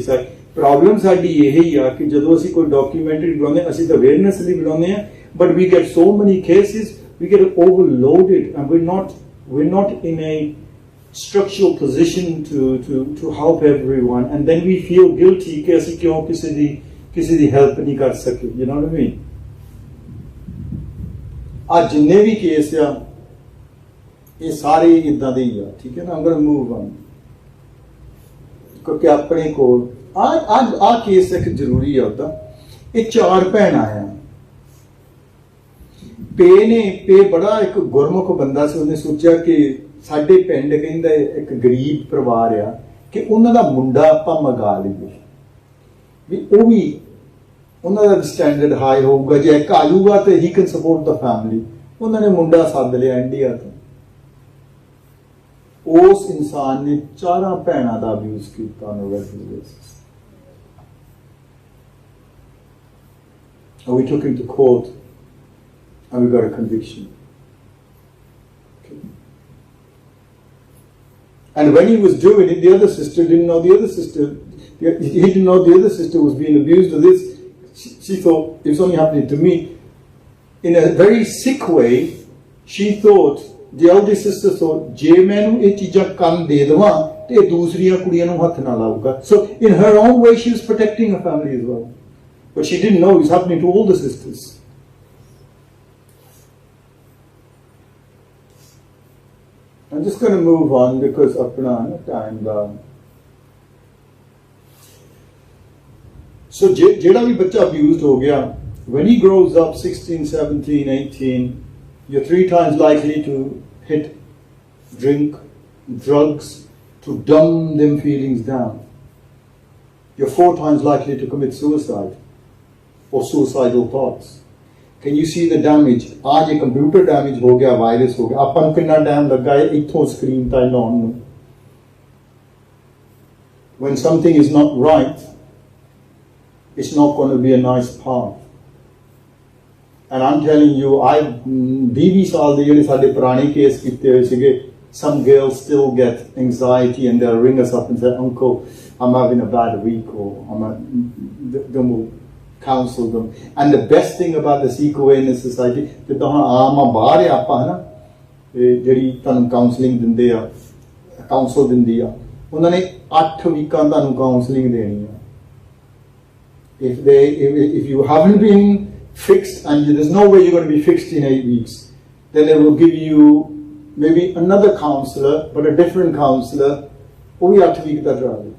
ਆਏ. ਪ੍ਰੋਬਲਮ ਸਾਡੀ ਇਹ ਹੀ ਆ ਕਿ ਜਦੋਂ ਅਸੀਂ ਕੋਈ ਡਾਕੂਮੈਂਟਰੀ ਬਣਾਉਂਦੇ, ਅਸੀਂ ਤਾਂ ਅਵੇਅਰਨੈਸ ਲਈ ਬਣਾਉਂਦੇ ਆ, but we get so many cases, we get overloaded, and we're not in a structural position to help everyone, and then we feel guilty कि ਅਸੀਂ ਕਿਉਂ ਕਿਸੇ ਦੀ help ਨਹੀਂ ਕਰ ਸਕੇ. You know what I mean? ਆ ਜਿੰਨੇ ਵੀ ਕੇਸ ਆ, ਇਹ ਸਾਰੇ ਇਦਾਂ ਦੇ ਹੀ ਆ, ਠੀਕ ਹੈ ਨਾ. I'm going to move on. क्योंकि अपने को आ केस एक जरूरी है होता ये 4 भैन आया पे बड़ा एक गुरमुख बंदा से उन्हें सोचा कि साडे पिंड कहंदा एक गरीब परिवार आ कि उन्हां दा मुंडा आपां मंगा लईए भी वो भी उन्हां दा स्टैंडर्ड हाई होगा जे एक आजूगा तो he can support the family उन्होंने मुंडा सद लिया इंडिया तो उस इंसान ने 4 भैनों का अब्यूज किया we took him to court and we got a conviction. Okay. And when he was doing it, the other sister didn't know the other sister. He didn't know the other sister was being abused or this. She thought it was only happening to me. In a very sick way, she thought, the eldest sister thought, je mainu eh cheezaं kan de devaਂ te dusriyan kudiyan nu hath na laਊਗਾ. So in her own way, she was protecting her family as well. But she didn't know it was happening to all the sisters. I'm just going to move on because apna time da. So jehda bhi bacha abused ho gaya, when he grows up 16, 17, 18, you're 3 times likely to hit, drink, drugs, to dumb them feelings down. You're 4 times likely to commit suicide or suicidal thoughts. Can you see the damage? आज ये computer damage हो गया, virus हो गया. अपन कितना time लगा है इथों screen time on. When something is not right, it's not going to be a nice path. And I'm telling you, I 20 ਸਾਲ ਦੇ ਜਿਹੜੇ ਸਾਡੇ ਪੁਰਾਣੇ ਕੇਸ ਕੀਤੇ ਹੋਏ ਸੀਗੇ, some girls still get anxiety and they'll ring us up and say, Uncle, I'm having a bad week, or then we'll counsel them. And the best thing about the Sikh Awareness Society, that ਬਾਹਰ ਆ ਆਪਾਂ ਹਨਾ ਜਿਹੜੀ ਤੁਹਾਨੂੰ counselling ਦਿੰਦੇ ਆ council ਦਿੰਦੀ ਆ ਉਹਨਾਂ ਨੇ 8 ਵੀਕਾਂ ਤੁਹਾਨੂੰ ਕਾਉਂਸਲਿੰਗ ਦੇਣੀ ਆ if you haven't been fixed and there's no way you're going to be fixed in 8 weeks, then they will give you maybe another counselor, but a different counselor, ਉਹ ਵੀ 8 ਵੀਕ ਤੱਕ ਰਹੇਗਾ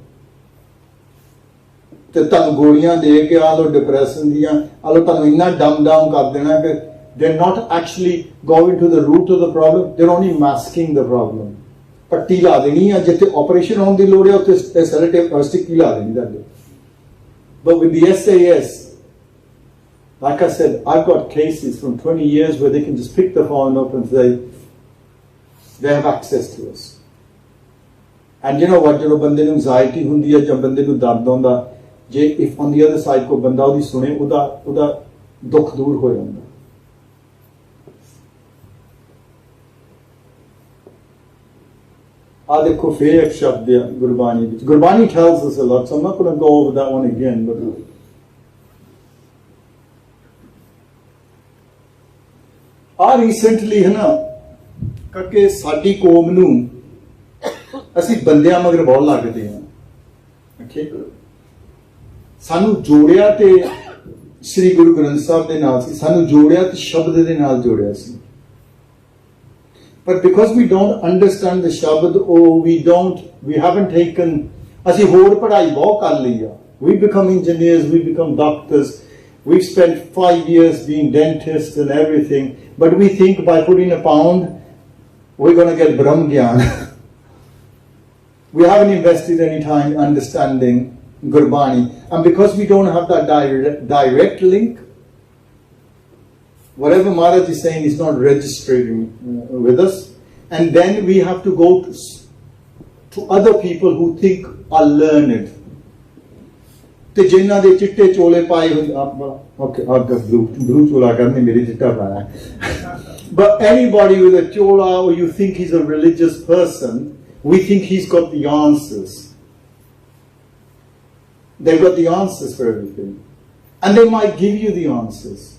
ਤੇ ਤੁਹਾਨੂੰ ਗੋਲੀਆਂ ਦੇ ਕੇ ਆ ਲੋ ਡਿਪਰੈਸ਼ਨ ਦੀਆਂ ਆ ਲੋ ਤੁਹਾਨੂੰ ਇੰਨਾ ਡਮ ਡਾਊਨ ਕਰ ਦੇਣਾ ਕਿ they're not actually going to the root of the problem, they're only masking the problem. ਪੱਟੀ ਲਾ ਦੇਣੀ ਆ ਜਿੱਥੇ ਆਪਰੇਸ਼ਨ ਹੋਣ ਦੀ ਲੋੜ ਹੈ ਉੱਥੇ ਸੈਲੇਟਿਵ ਸਟਿੱਕ ਲਾ ਦੇਣੀ ਤੁਹਾਡੇ. But with the SAS, like I said, I've got cases from 20 years where they can just pick the phone up and say they have access to us. And you know what, ਜਦੋਂ ਬੰਦੇ ਨੂੰ anxiety ਹੁੰਦੀ ਹੈ ਜਾਂ ਬੰਦੇ ਨੂੰ ਦਰਦ ਹੁੰਦਾ, ਜੇ if on the other side ਕੋਈ ਬੰਦਾ ਉਹਦੀ ਸੁਣੇ ਉਹਦਾ ਦੁੱਖ ਦੂਰ ਹੋ ਜਾਂਦਾ. ਆ ਦੇਖੋ ਫੇਰ ਇੱਕ ਸ਼ਬਦ ਹੈ ਗੁਰਬਾਣੀ ਵਿੱਚ. Gurbani tells us a lot, so I'm not going to go over that one again, but recently है ना कि साडी कौम नू ਅਸੀਂ ਬੰਦਿਆਂ ਮਗਰ ਬਹੁਤ ਲੱਗਦੇ ਹਾਂ. Okay, ਸਾਨੂੰ ਜੋੜਿਆ ਤੇ ਸ੍ਰੀ ਗੁਰੂ ਗ੍ਰੰਥ ਸਾਹਿਬ ਦੇ ਨਾਲ ਸੀ, ਸਾਨੂੰ ਜੋੜਿਆ ਤੇ ਸ਼ਬਦ ਦੇ ਨਾਲ ਜੋੜਿਆ ਸੀ. But because we don't understand the shabad, or we haven't taken, ਅਸੀਂ ਹੋਰ ਪੜ੍ਹਾਈ ਬਹੁਤ ਕਰ ਲਈ ਆ. We become engineers, we become doctors, we've spent 5 years being dentists and everything, but we think by putting a pound, we're going to get Brahm Gyan. We haven't invested any time understanding Gurbani. And because we don't have that direct link, whatever Maharaj is saying is not registering with us. And then we have to go to other people who think are learned. ਤੇ ਜਿਨ੍ਹਾਂ ਦੇ ਚਿੱਟੇ ਚੋਲੇ ਪਾਏ ਹੁੰਦੇ okay blue chola ਕਰਨੇ ਮੇਰੇ ਚਿੱਟਾ ਪਾਇਆ. But anybody with a chola, or you think he's a religious person, we think he's got the answers. They've got the answers for everything. And they might give you the answers.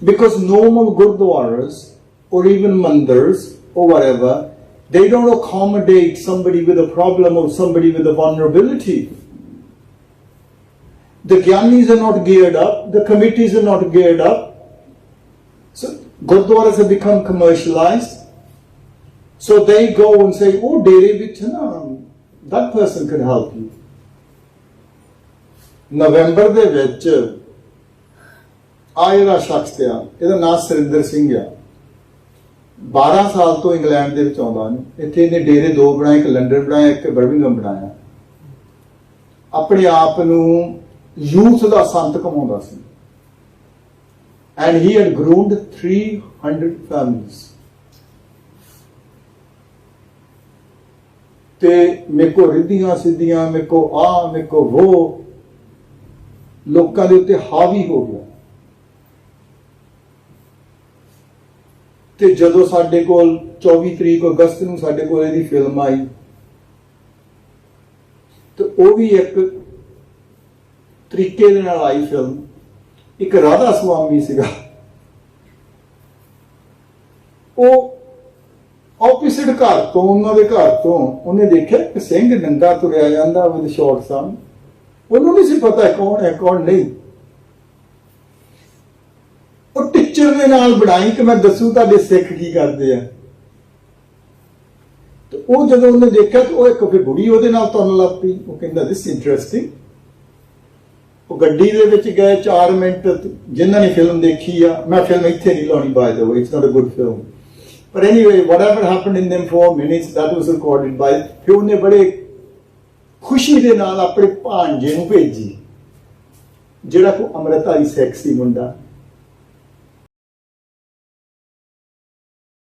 Because normal gurdwaras, or even mandars, or whatever, they don't accommodate somebody with a problem or somebody with a vulnerability. The Gyanis are not geared up, the committees are not geared up. So gurdwaras have become commercialized. So they go and say, oh, dere vich na, that person can help you. ਨਵੰਬਰ ਦੇ ਵਿੱਚ ਆ ਜਿਹੜਾ ਸ਼ਖਸ ਆ, ਇਹਦਾ ਨਾਮ ਸੁਰਿੰਦਰ ਸਿੰਘ ਆ। 12 ਸਾਲ ਤੋਂ ਇੰਗਲੈਂਡ ਦੇ ਵਿੱਚ ਆਉਂਦਾ ਨੇ। ਇੱਥੇ ਇਹਨੇ ਡੇਰੇ 2 ਬਣਾਏ, ਇੱਕ ਲੰਡਨ ਬਣਾਇਆ, ਇੱਕ ਬਰਮਿੰਘਮ ਬਣਾਇਆ। ਆਪਣੇ ਆਪ ਨੂੰ ਯੂਥ ਦਾ ਸੰਤ ਕਮਾਉਂਦਾ ਸੀ। and he had groomed 300 families। ਤੇ ਮੇਰੇ ਕੋ ਰਿੱਧੀਆਂ ਸਿੱਧੀਆਂ, ਮੇਰੇ ਕੋ ਆ, ਮੇਰੇ ਕੋ ਉਹ, ਲੋਕਾਂ ਦੇ ਉੱਤੇ ਹਾਵੀ ਹੋ ਗਿਆ। ਤੇ ਜਦੋਂ ਸਾਡੇ ਕੋਲ 24 ਤਰੀਕ ਅਗਸਤ ਨੂੰ ਸਾਡੇ ਕੋਲ ਇਹਦੀ ਫਿਲਮ ਆਈ, ਤੇ ਉਹ ਵੀ ਇੱਕ ਤਰੀਕੇ ਦੇ ਨਾਲ ਆਈ ਫਿਲਮ। ਇੱਕ ਰਾਧਾ ਸੁਆਮੀ ਸੀਗਾ, ਉਹ ਆਪੋਜ਼ਿਟ ਘਰ ਤੋਂ, ਉਹਨਾਂ ਦੇ ਘਰ ਤੋਂ ਉਹਨੇ ਦੇਖਿਆ ਇੱਕ ਸਿੰਘ ਨੰਗਾ ਤੁਰਿਆ ਜਾਂਦਾ ਵਿਦ ਸ਼ਾਰਟਸ ਆਨ। ਉਹਨੂੰ ਨਹੀਂ ਸੀ ਪਤਾ ਕੌਣ ਹੈ ਕੌਣ ਨਹੀਂ। ਉਹ ਟੀਚਰ ਦੇ ਨਾਲ ਬਣਾਈ ਕਿ ਮੈਂ ਦੱਸੂ ਤੁਹਾਡੇ ਸਿੱਖ ਕੀ ਕਰਦੇ ਆ। ਤੇ ਉਹ ਜਦੋਂ ਉਹਨੇ ਦੇਖਿਆ ਤੇ ਉਹ ਇੱਕ ਫਿਰ ਬੁੜੀ ਉਹਦੇ ਨਾਲ ਤੁਰਨ ਲੱਗ ਪਈ। ਉਹ ਕਹਿੰਦਾ ਦਿਸ ਇੰਟਰਸਟਿੰਗ। ਉਹ ਗੱਡੀ ਦੇ ਵਿੱਚ ਗਏ 4 ਮਿੰਟ। ਜਿਨ੍ਹਾਂ ਨੇ ਫਿਲਮ ਦੇਖੀ ਆ, ਮੈਂ ਫਿਲਮ ਇੱਥੇ ਨਹੀਂ ਲਾਉਣੀ, by the way it's not a good film, ਪਰ anyway whatever happened in them 4 minutes that was recorded by। ਫਿਰ ਉਹਨੇ ਬੜੇ ਖੁਸ਼ੀ ਦੇ ਨਾਲ ਆਪਣੇ ਭਾਂਜੇ ਨੂੰ ਭੇਜੀ, ਜਿਹੜਾ ਕੋ ਅੰਮ੍ਰਿਤਧਾਰੀ ਸਿੱਖ ਸੀ ਮੁੰਡਾ।